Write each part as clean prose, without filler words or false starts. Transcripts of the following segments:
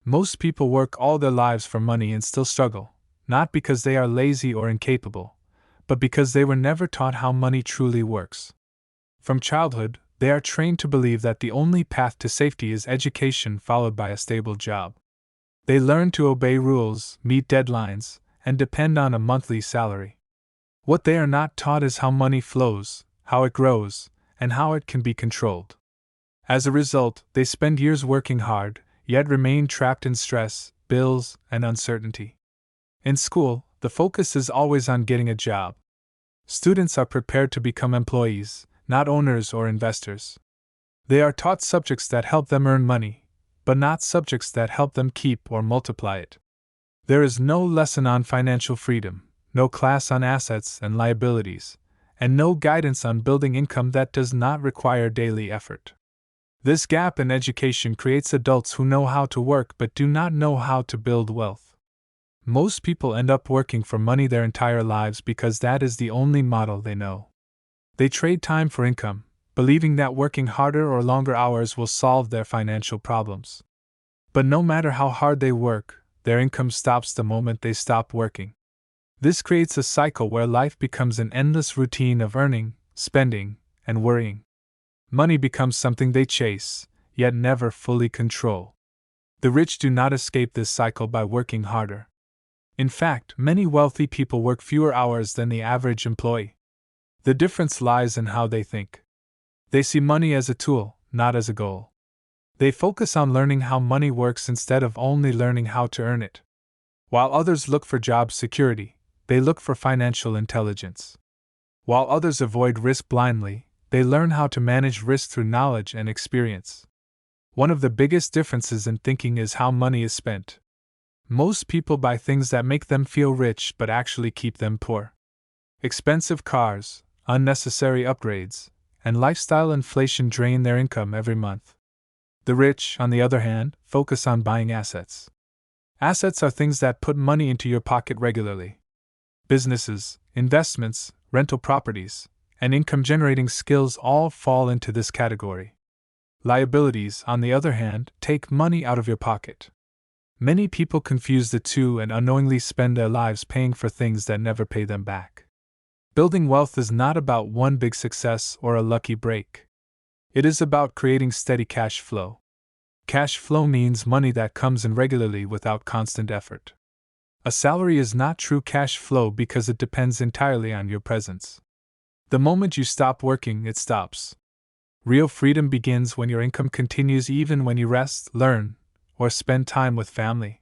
Most people work all their lives for money and still struggle, not because they are lazy or incapable, but because they were never taught how money truly works. From childhood, they are trained to believe that the only path to safety is education followed by a stable job. They learn to obey rules, meet deadlines, and depend on a monthly salary. What they are not taught is how money flows, how it grows, and how it can be controlled. As a result, they spend years working hard, yet remain trapped in stress, bills, and uncertainty. In school, the focus is always on getting a job. Students are prepared to become employees, not owners or investors. They are taught subjects that help them earn money, but not subjects that help them keep or multiply it. There is no lesson on financial freedom, no class on assets and liabilities, and no guidance on building income that does not require daily effort. This gap in education creates adults who know how to work but do not know how to build wealth. Most people end up working for money their entire lives because that is the only model they know. They trade time for income, believing that working harder or longer hours will solve their financial problems. But no matter how hard they work, their income stops the moment they stop working. This creates a cycle where life becomes an endless routine of earning, spending, and worrying. Money becomes something they chase, yet never fully control. The rich do not escape this cycle by working harder. In fact, many wealthy people work fewer hours than the average employee. The difference lies in how they think. They see money as a tool, not as a goal. They focus on learning how money works instead of only learning how to earn it. While others look for job security, they look for financial intelligence. While others avoid risk blindly, they learn how to manage risk through knowledge and experience. One of the biggest differences in thinking is how money is spent. Most people buy things that make them feel rich but actually keep them poor. Expensive cars, unnecessary upgrades, and lifestyle inflation drain their income every month. The rich, on the other hand, focus on buying assets. Assets are things that put money into your pocket regularly. Businesses, investments, rental properties, and income-generating skills all fall into this category. Liabilities, on the other hand, take money out of your pocket. Many people confuse the two and unknowingly spend their lives paying for things that never pay them back. Building wealth is not about one big success or a lucky break. It is about creating steady cash flow. Cash flow means money that comes in regularly without constant effort. A salary is not true cash flow because it depends entirely on your presence. The moment you stop working, it stops. Real freedom begins when your income continues even when you rest, learn, or spend time with family.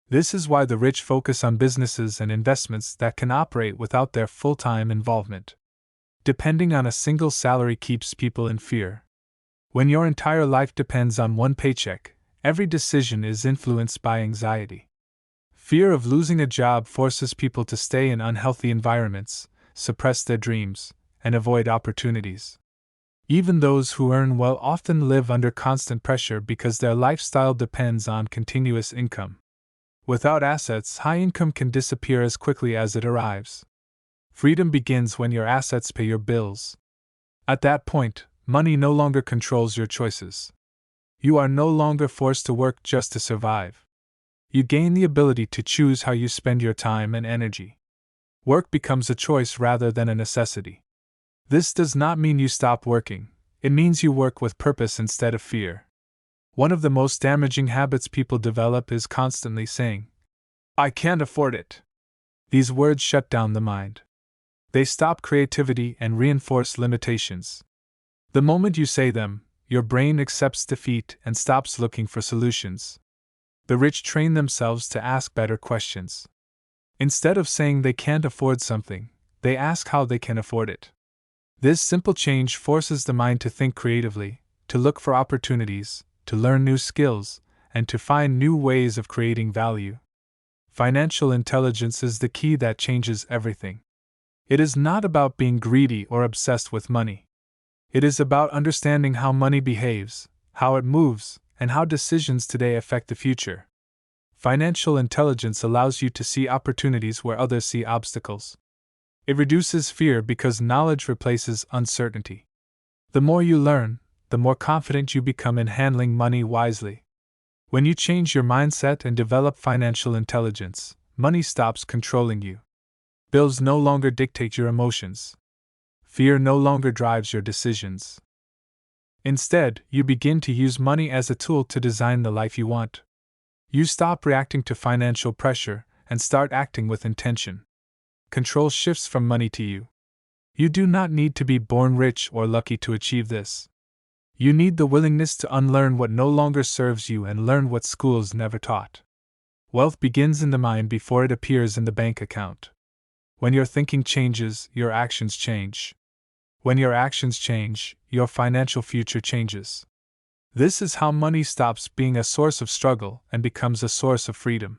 This is why the rich focus on businesses and investments that can operate without their full-time involvement. Depending on a single salary keeps people in fear. When your entire life depends on one paycheck, every decision is influenced by anxiety. Fear of losing a job forces people to stay in unhealthy environments, suppress their dreams, and avoid opportunities. Even those who earn well often live under constant pressure because their lifestyle depends on continuous income. Without assets, high income can disappear as quickly as it arrives. Freedom begins when your assets pay your bills. At that point, money no longer controls your choices. You are no longer forced to work just to survive. You gain the ability to choose how you spend your time and energy. Work becomes a choice rather than a necessity. This does not mean you stop working, it means you work with purpose instead of fear. One of the most damaging habits people develop is constantly saying, "I can't afford it." These words shut down the mind. They stop creativity and reinforce limitations. The moment you say them, your brain accepts defeat and stops looking for solutions. The rich train themselves to ask better questions. Instead of saying they can't afford something, they ask how they can afford it. This simple change forces the mind to think creatively, to look for opportunities, to learn new skills, and to find new ways of creating value. Financial intelligence is the key that changes everything. It is not about being greedy or obsessed with money. It is about understanding how money behaves, how it moves, and how decisions today affect the future. Financial intelligence allows you to see opportunities where others see obstacles. It reduces fear because knowledge replaces uncertainty. The more you learn, the more confident you become in handling money wisely. When you change your mindset and develop financial intelligence, money stops controlling you. Bills no longer dictate your emotions. Fear no longer drives your decisions. Instead, you begin to use money as a tool to design the life you want. You stop reacting to financial pressure and start acting with intention. Control shifts from money to you. You do not need to be born rich or lucky to achieve this. You need the willingness to unlearn what no longer serves you and learn what schools never taught. Wealth begins in the mind before it appears in the bank account. When your thinking changes, your actions change. When your actions change, your financial future changes. This is how money stops being a source of struggle and becomes a source of freedom.